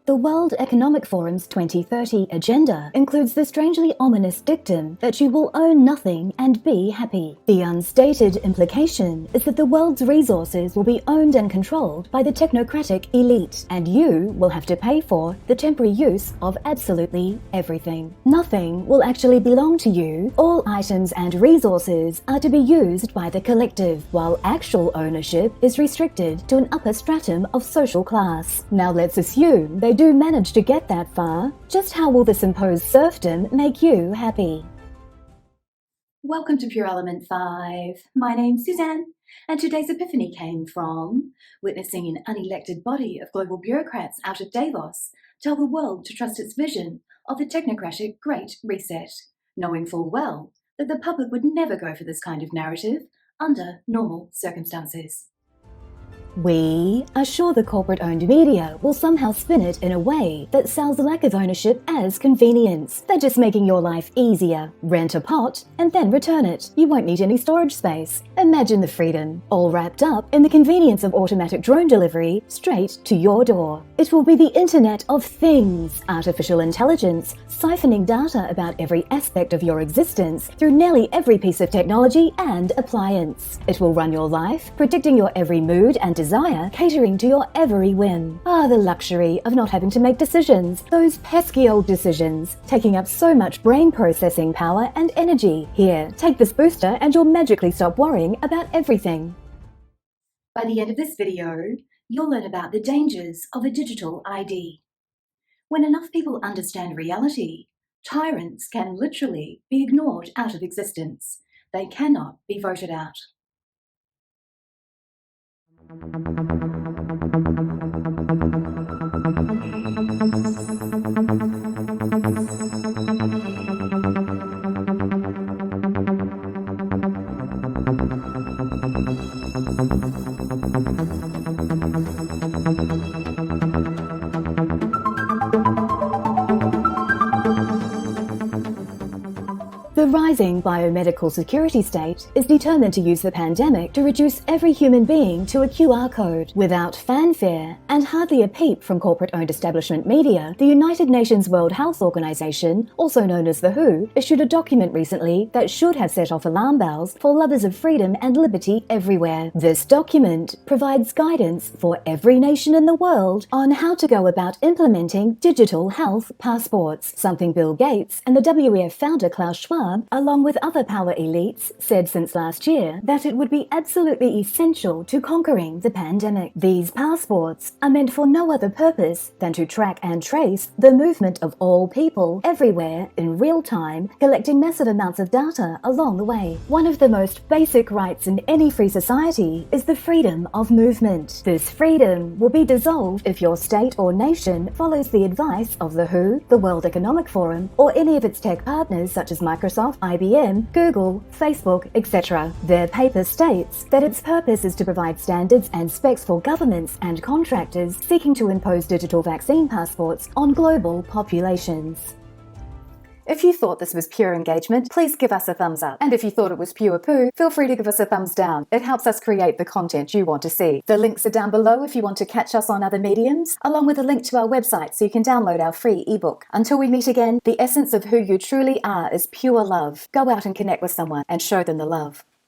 The World Economic Forum's 2030 agenda includes the strangely ominous dictum that you will own nothing and be happy. The unstated implication is that the world's resources will be owned and controlled by the technocratic elite, and you will have to pay for the temporary use of absolutely everything. Nothing will actually belong to you. All items and resources are to be used by the collective, while actual ownership is restricted to an upper stratum of social class. Now let's assume they do manage to get that far. Just how will this imposed serfdom make you happy? Welcome to Pure Element 5. My name's Suzanne, and today's epiphany came from witnessing an unelected body of global bureaucrats out of Davos tell the world to trust its vision of the technocratic Great Reset, knowing full well that the public would never go for this kind of narrative under normal circumstances. We are sure the corporate-owned media will somehow spin it in a way that sells the lack of ownership as convenience. They're just making your life easier. Rent a pot and then return it. You won't need any storage space. Imagine the freedom, all wrapped up in the convenience of automatic drone delivery straight to your door. It will be the Internet of Things, artificial intelligence, siphoning data about every aspect of your existence through nearly every piece of technology and appliance. It will run your life, predicting your every mood and desire, catering to your every whim. Ah, the luxury of not having to make decisions. Those pesky old decisions, taking up so much brain processing power and energy. Here, take this booster and you'll magically stop worrying about everything. By the end of this video, you'll learn about the dangers of a digital ID. When enough people understand reality, tyrants can literally be ignored out of existence. They cannot be voted out. The rising biomedical security state is determined to use the pandemic to reduce every human being to a QR code. Without fanfare and hardly a peep from corporate-owned establishment media, the United Nations World Health Organization, also known as the WHO, issued a document recently that should have set off alarm bells for lovers of freedom and liberty everywhere. This document provides guidance for every nation in the world on how to go about implementing digital health passports, something Bill Gates and the WEF founder Klaus Schwab, along with other power elites, said since last year that it would be absolutely essential to conquering the pandemic. These passports are meant for no other purpose than to track and trace the movement of all people everywhere in real time, collecting massive amounts of data along the way. One of the most basic rights in any free society is the freedom of movement. This freedom will be dissolved if your state or nation follows the advice of the WHO, the World Economic Forum, or any of its tech partners such as Microsoft, IBM, Google, Facebook, etc. Their paper states that its purpose is to provide standards and specs for governments and contractors seeking to impose digital vaccine passports on global populations. If you thought this was pure engagement, please give us a thumbs up. And if you thought it was pure poo, feel free to give us a thumbs down. It helps us create the content you want to see. The links are down below if you want to catch us on other mediums, along with a link to our website so you can download our free ebook. Until we meet again, the essence of who you truly are is pure love. Go out and connect with someone and show them the love.